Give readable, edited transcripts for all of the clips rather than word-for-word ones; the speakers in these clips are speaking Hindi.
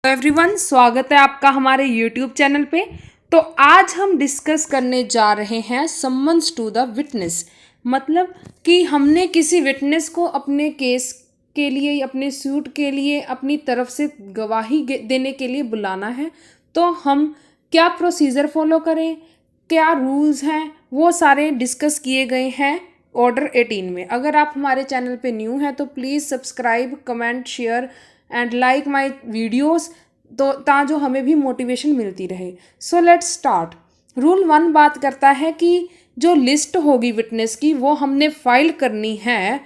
एवरीवन, स्वागत है आपका हमारे यूट्यूब चैनल पे। तो आज हम डिस्कस करने जा रहे हैं समन्स टू द विटनेस। मतलब कि हमने किसी विटनेस को अपने केस के लिए, अपने सूट के लिए, अपनी तरफ से गवाही देने के लिए बुलाना है। तो हम क्या प्रोसीजर फॉलो करें, क्या रूल्स हैं, वो सारे डिस्कस किए गए हैं ऑर्डर 18 में। अगर आप हमारे चैनल पे न्यू हैं तो please subscribe, comment, share and like my videos, तो जो हमें भी मोटिवेशन मिलती रहे। So let's start. रूल 1 बात करता है कि जो लिस्ट होगी विटनेस की वो हमने फाइल करनी है,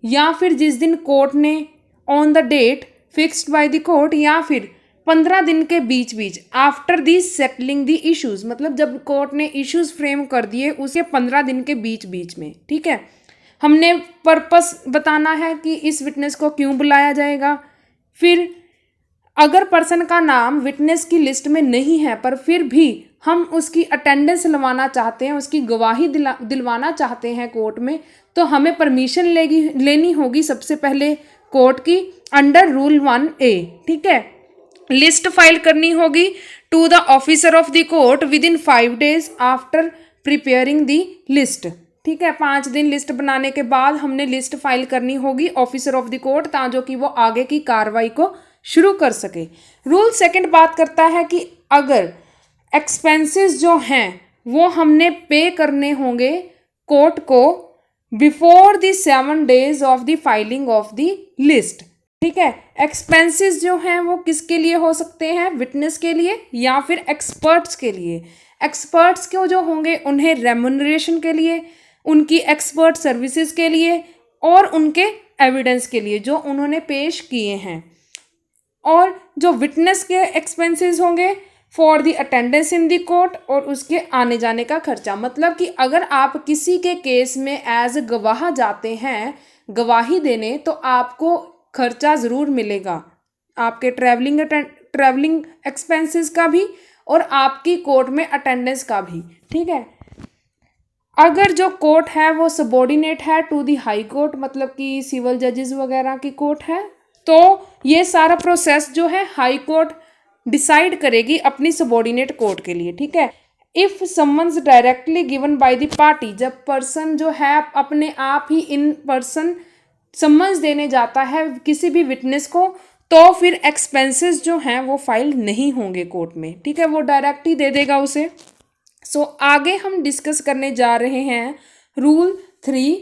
या फिर जिस दिन कोर्ट ने on the date fixed by the court, या फिर 15 दिन के बीच बीच after the settling the issues. मतलब जब कोर्ट ने इश्यूज फ्रेम कर दिए उसके 15 दिन के बीच बीच में। ठीक है, हमने पर्पस बताना है कि इस विटनेस को क्यों बुलाया जाएगा। फिर अगर पर्सन का नाम विटनेस की लिस्ट में नहीं है पर फिर भी हम उसकी अटेंडेंस लवाना चाहते हैं, उसकी गवाही दिलवाना चाहते हैं कोर्ट में, तो हमें परमिशन लेनी होगी सबसे पहले कोर्ट की, अंडर रूल 1A। ठीक है, लिस्ट फाइल करनी होगी to the officer of the court within 5 days after preparing the list. ठीक है, 5 दिन लिस्ट बनाने के बाद हमने लिस्ट फाइल करनी होगी ऑफिसर ऑफ द कोर्ट, ताकि कि वो आगे की कार्रवाई को शुरू कर सके। रूल 2 बात करता है कि अगर एक्सपेंसेस जो हैं वो हमने पे करने होंगे कोर्ट को before the 7 days of the filing of the list. ठीक है, एक्सपेंसेस जो हैं वो किसके लिए हो सकते हैं, विटनेस के लिए या फिर एक्सपर्ट्स के लिए। एक्सपर्ट्स को जो होंगे उन्हें रेम्युनरेशन के लिए, उनकी एक्सपर्ट सर्विसेज के लिए और उनके एविडेंस के लिए जो उन्होंने पेश किए हैं। और जो विटनेस के एक्सपेंसेस होंगे for the attendance in the court और उसके आने जाने का खर्चा। मतलब कि अगर आप किसी के केस में एज गवाह जाते हैं गवाही देने, तो आपको खर्चा ज़रूर मिलेगा, आपके ट्रैवलिंग एक्सपेंसेस का भी और आपकी कोर्ट में अटेंडेंस का भी। ठीक है, अगर जो कोर्ट है वो सबॉर्डिनेट है टू दी हाई कोर्ट, मतलब कि सिविल जजेस वगैरह की कोर्ट है, तो ये सारा प्रोसेस जो है हाई कोर्ट डिसाइड करेगी अपनी सबॉर्डिनेट कोर्ट के लिए। ठीक है, if summons directly given by the party, जब पर्सन जो है अपने आप ही इन पर्सन समन्स देने जाता है किसी भी विटनेस को, तो फिर एक्सपेंसेस जो हैं वो फाइल नहीं होंगे कोर्ट में। ठीक है, वो डायरेक्ट ही दे देगा उसे। सो आगे हम डिस्कस करने जा रहे हैं रूल 3,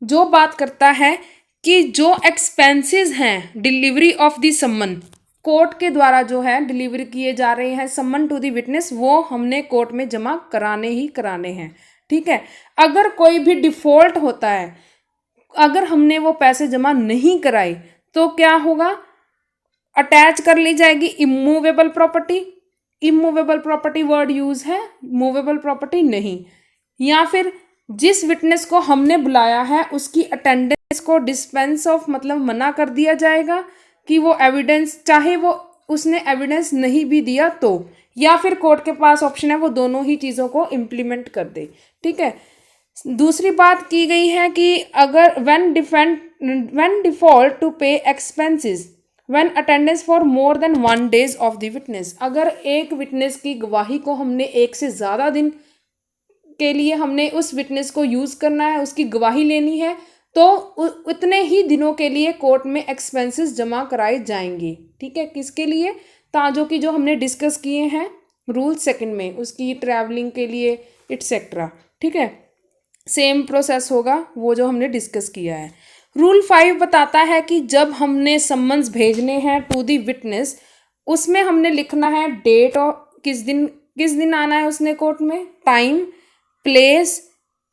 जो बात करता है कि जो एक्सपेंसेस हैं डिलीवरी ऑफ द सम्मन, कोर्ट के द्वारा जो है डिलीवर किए जा रहे हैं सम्मन टू द विटनेस, वो हमने कोर्ट में जमा कराने ही कराने हैं। ठीक है, अगर कोई भी डिफॉल्ट होता है, अगर हमने वो पैसे जमा नहीं कराए, तो क्या होगा, अटैच कर ली जाएगी immovable property. Immovable property word use है, मूवेबल प्रॉपर्टी नहीं। या फिर जिस विटनेस को हमने बुलाया है उसकी अटेंडेंस को डिस्पेंस ऑफ, मतलब मना कर दिया जाएगा कि वो एविडेंस, चाहे वो उसने एविडेंस नहीं भी दिया तो, या फिर कोर्ट के पास ऑप्शन है वो दोनों ही चीज़ों को इम्प्लीमेंट कर दे। ठीक है, दूसरी बात की गई है कि अगर व्हेन डिफॉल्ट टू पे expenses when attendance for more than 1 days of the witness, अगर एक विटनेस की गवाही को हमने 1 से ज़्यादा दिन के लिए हमने उस विटनेस को यूज़ करना है, उसकी गवाही लेनी है, तो उतने ही दिनों के लिए कोर्ट में एक्सपेंसेस जमा कराए जाएंगे। ठीक है, किसके लिए, ताजों की जो हमने डिस्कस किए हैं रूल 2 में, उसकी ट्रैवलिंग के लिए एटसेट्रा। ठीक है, सेम प्रोसेस होगा वो जो हमने डिस्कस किया है। रूल 5 बताता है कि जब हमने सम्मन्स भेजने हैं टू दी विटनेस, उसमें हमने लिखना है डेट और किस दिन आना है उसने कोर्ट में, टाइम, प्लेस,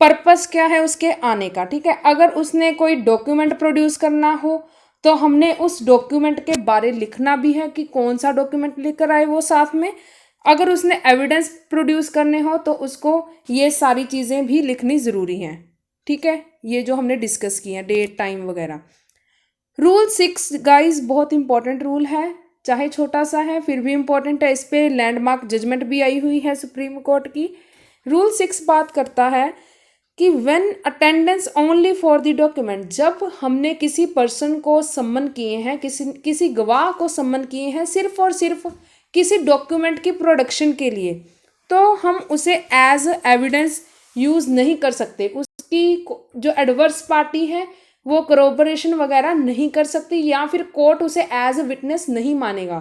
पर्पस क्या है उसके आने का। ठीक है, अगर उसने कोई डॉक्यूमेंट प्रोड्यूस करना हो तो हमने उस डॉक्यूमेंट के बारे लिखना भी है कि कौन सा डॉक्यूमेंट लेकर आए वो साथ में। अगर उसने एविडेंस प्रोड्यूस करने हो तो उसको ये सारी चीज़ें भी लिखनी ज़रूरी हैं। ठीक है, ये जो हमने डिस्कस किए हैं डेट, टाइम वगैरह। रूल 6 गाइस बहुत इंपॉर्टेंट रूल है, चाहे छोटा सा है फिर भी इम्पोर्टेंट है, इस पे लैंडमार्क जजमेंट भी आई हुई है सुप्रीम कोर्ट की। रूल 6 बात करता है कि when attendance only for the document, जब हमने किसी पर्सन को सम्मन किए हैं, किसी गवाह को सम्मन किए हैं सिर्फ और सिर्फ किसी डॉक्यूमेंट की प्रोडक्शन के लिए, तो हम उसे एज एविडेंस यूज़ नहीं कर सकते। उसकी जो एडवर्स पार्टी है वो करोबरेशन वगैरह नहीं कर सकती, या फिर कोर्ट उसे एज ए विटनेस नहीं मानेगा।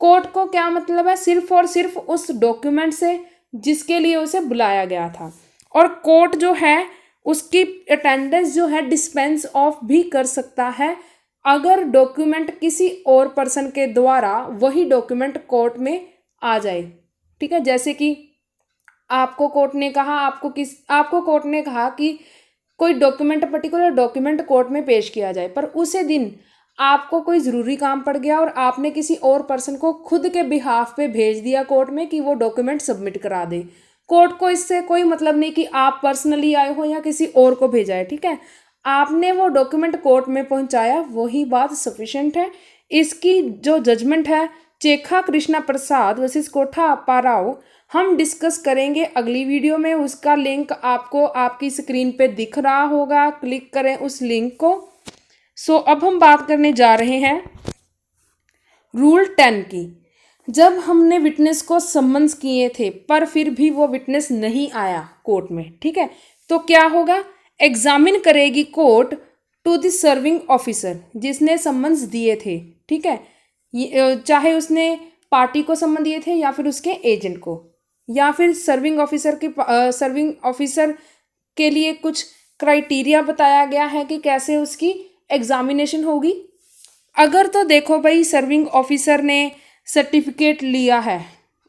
कोर्ट को क्या मतलब है, सिर्फ और सिर्फ उस डॉक्यूमेंट से जिसके लिए उसे बुलाया गया था। और कोर्ट जो है उसकी अटेंडेंस जो है डिस्पेंस ऑफ भी कर सकता है अगर डॉक्यूमेंट किसी और पर्सन के द्वारा वही डॉक्यूमेंट कोर्ट में आ जाए। ठीक है, जैसे कि आपको कोर्ट ने कहा, आपको कोर्ट ने कहा कि कोई डॉक्यूमेंट, पर्टिकुलर डॉक्यूमेंट कोर्ट में पेश किया जाए, पर उसी दिन आपको कोई ज़रूरी काम पड़ गया और आपने किसी और पर्सन को खुद के बिहाफ पे भेज दिया कोर्ट में कि वो डॉक्यूमेंट सबमिट करा दे। कोर्ट को इससे कोई मतलब नहीं कि आप पर्सनली आए हो या किसी और को भेजा है। ठीक है, आपने वो डॉक्यूमेंट कोर्ट में पहुंचाया, वही बात सफिशेंट है। इसकी जो जजमेंट है चेखा कृष्णा प्रसाद वर्सेस कोठा अप्पा राव, हम डिस्कस करेंगे अगली वीडियो में। उसका लिंक आपको आपकी स्क्रीन पे दिख रहा होगा, क्लिक करें उस लिंक को। अब हम बात करने जा रहे हैं रूल 10 की। जब हमने विटनेस को सम्मन्स किए थे पर फिर भी वो विटनेस नहीं आया कोर्ट में, ठीक है, तो क्या होगा, एग्जामिन करेगी court to the serving officer जिसने सम्मन्स दिए थे। ठीक है, चाहे उसने पार्टी को सम्मन दिए थे या फिर उसके एजेंट को, या फिर सर्विंग ऑफिसर के लिए कुछ क्राइटेरिया बताया गया है कि कैसे उसकी एग्जामिनेशन होगी। अगर तो देखो भाई, सर्विंग ऑफिसर ने सर्टिफिकेट लिया है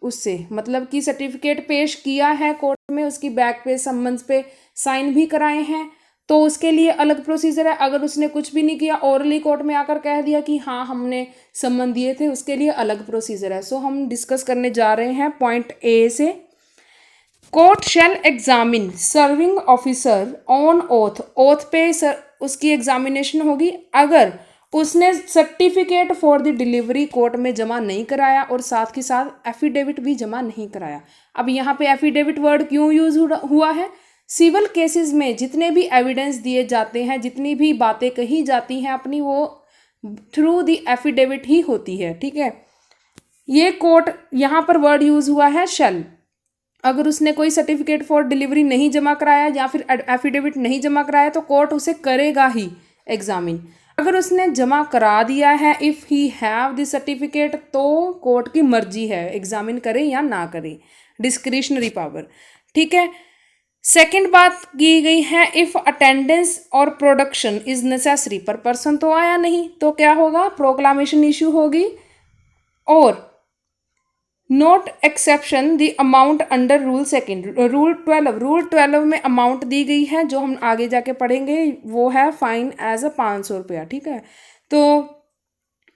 उससे, मतलब कि सर्टिफिकेट पेश किया है कोर्ट में, उसकी बैक पे सम्मन्स पे साइन भी कराए हैं, तो उसके लिए अलग प्रोसीजर है। अगर उसने कुछ भी नहीं किया, ओरली कोर्ट में आकर कह दिया कि हाँ हमने सम्मन दिए थे, उसके लिए अलग प्रोसीजर है। हम डिस्कस करने जा रहे हैं पॉइंट ए से। Court shell examine serving officer on oath, oath पे उसकी एग्जामिनेशन होगी अगर उसने certificate for the delivery court में जमा नहीं कराया और साथ ही साथ एफिडेविट भी जमा नहीं कराया। अब यहाँ पे एफिडेविट वर्ड क्यों यूज हुआ है, सिविल केसेस में जितने भी एविडेंस दिए जाते हैं, जितनी भी बातें कही जाती हैं अपनी, वो थ्रू द एफिडेविट ही होती है। ठीक है, ये कोर्ट यहाँ पर वर्ड यूज हुआ है शैल। अगर उसने कोई सर्टिफिकेट फॉर डिलीवरी नहीं जमा कराया या फिर एफिडेविट नहीं जमा कराया तो कोर्ट उसे करेगा ही एग्जामिन। अगर उसने जमा करा दिया है, if he have the certificate, तो कोर्ट की मर्जी है एग्जामिन करे या ना करे, डिस्क्रिशनरी पावर। ठीक है, सेकंड बात की गई है, इफ़ अटेंडेंस और प्रोडक्शन इज नेसेसरी, पर पर्सन तो आया नहीं, तो क्या होगा, प्रोक्लामेशन इशू होगी। और note exception the amount under rule second, rule 12 में अमाउंट दी गई है जो हम आगे जाके पढ़ेंगे, वो है फाइन एज 500 रुपया। ठीक है, तो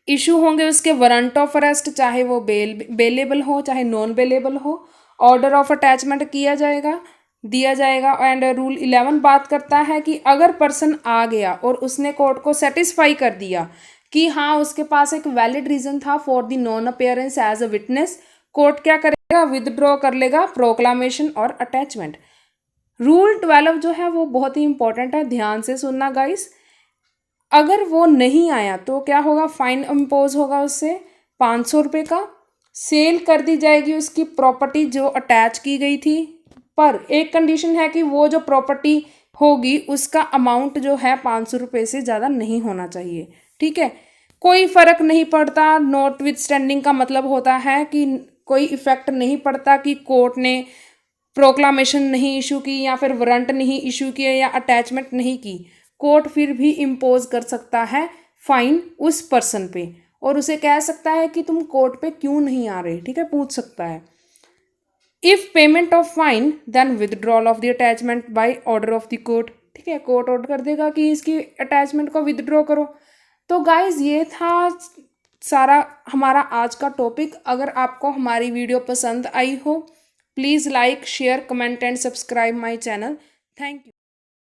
इशू होंगे उसके वारंट ऑफ अरेस्ट, चाहे वो बेलेबल हो चाहे नॉन बेलेबल हो, ऑर्डर ऑफ अटैचमेंट दिया जाएगा। एंड रूल 11 बात करता है कि अगर पर्सन आ गया और उसने कोर्ट को सेटिस्फाई कर दिया कि हाँ उसके पास एक वैलिड रीजन था for the non appearance as a witness, court क्या करेगा, विदड्रॉ कर लेगा प्रोक्लामेशन और अटैचमेंट। रूल 12 जो है वो बहुत ही इंपॉर्टेंट है, ध्यान से सुनना गाइस। अगर वो नहीं आया तो क्या होगा, फाइन इम्पोज होगा उससे 500 रुपये का, सेल कर दी जाएगी उसकी प्रॉपर्टी जो अटैच की गई थी, पर एक कंडीशन है कि वो जो प्रॉपर्टी होगी उसका अमाउंट जो है 500 रुपये से ज़्यादा नहीं होना चाहिए। ठीक है, कोई फ़र्क नहीं पड़ता, नॉट विद स्टैंडिंग का मतलब होता है कि कोई इफेक्ट नहीं पड़ता कि कोर्ट ने प्रोक्लामेशन नहीं इशू की या फिर वारंट नहीं इशू किया या अटैचमेंट नहीं की, कोर्ट फिर भी इम्पोज कर सकता है फाइन उस पर्सन पे और उसे कह सकता है कि तुम कोर्ट पे क्यों नहीं आ रहे। ठीक है, पूछ सकता है। If payment of fine then withdrawal of the attachment by order of the court. ठीक है, कोर्ट ऑर्डर कर देगा कि इसकी अटैचमेंट को विदड्रॉ करो। तो गाइज ये था सारा हमारा आज का टॉपिक। अगर आपको हमारी वीडियो पसंद आई हो, please like share comment and subscribe my channel. Thank you.